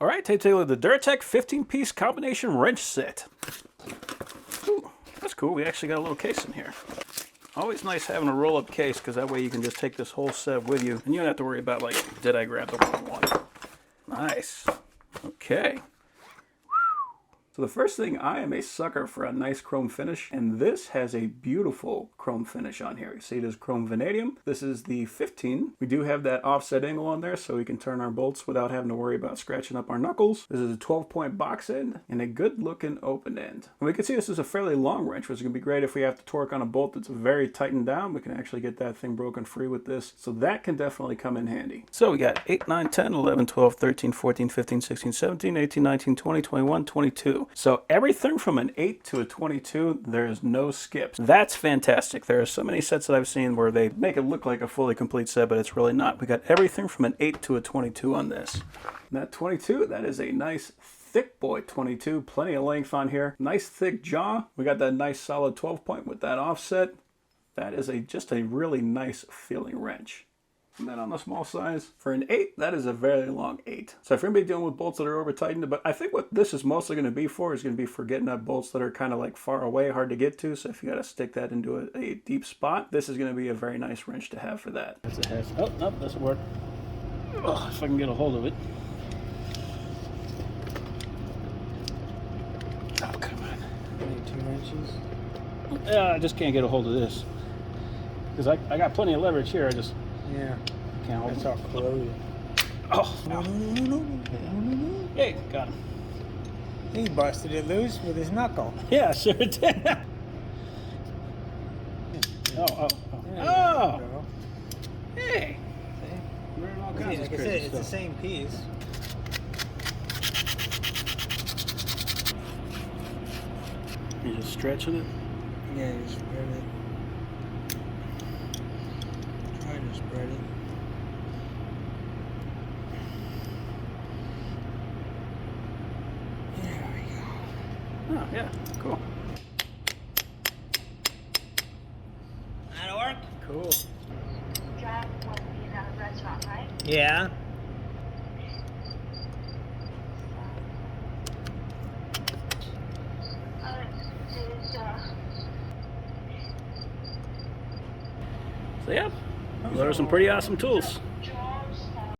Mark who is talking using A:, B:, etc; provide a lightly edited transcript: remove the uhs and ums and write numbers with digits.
A: All right, take a look at the DURATECH 15-piece combination wrench set. Ooh, that's cool. We actually got a little case in here. Always nice having a roll-up case, because that way you can just take this whole set with you, and you don't have to worry about, like, did I grab the wrong one? Nice. Okay. So the first thing, I am a sucker for a nice chrome finish, and this has a beautiful chrome finish on here. You see it is chrome vanadium. This is the 15. We do have that offset angle on there, so we can turn our bolts without having to worry about scratching up our knuckles. This is a 12-point box end and a good looking open end. And we can see this is a fairly long wrench, which is going to be great if we have to torque on a bolt that's very tightened down. We can actually get that thing broken free with this, so that can definitely come in handy. So we got 8, 9, 10, 11, 12, 13, 14, 15, 16, 17, 18, 19, 20, 21, 22. So everything from an 8 to a 22, there's no skips. That's fantastic. There are so many sets that I've seen where they make it look like a fully complete set, but it's really not. We got everything from an 8 to a 22 on this. And that 22, that is a nice thick boy 22. Plenty of length on here. Nice thick jaw. We got that nice solid 12-point with that offset. That is just a really nice feeling wrench. And then on the small size, for an 8, that is a very long 8. So if you're going to be dealing with bolts that are over tightened, but I think what this is mostly going to be for is going to be for getting at bolts that are kind of like far away, hard to get to. So if you got to stick that into a deep spot, this is going to be a very nice wrench to have for that. That's a half. Oh, no, doesn't work. Oh, if I can get a hold of it. Oh, come on.
B: Only 2 wrenches?
A: I just can't get a hold of this. Because I got plenty of leverage here. I just...
B: Yeah.
A: Can't hold
B: It's
A: it.
B: all corroded.
A: Oh,
B: No.
A: hey, got him.
B: He busted it loose with his knuckle.
A: Yeah, sure did. Oh.
B: There you go.
A: Hey.
B: See?
A: We're in all
B: See,
A: kinds of
B: like I said,
A: crazy
B: it's the
A: stuff.
B: same piece.
A: You're just stretching it?
B: Yeah, you spread it. Try to spread it. There we go.
A: Oh, yeah, cool.
B: That'll work? Cool.
C: Drive would be in a restaurant, right?
B: Yeah.
A: So, yeah, those are some pretty awesome tools.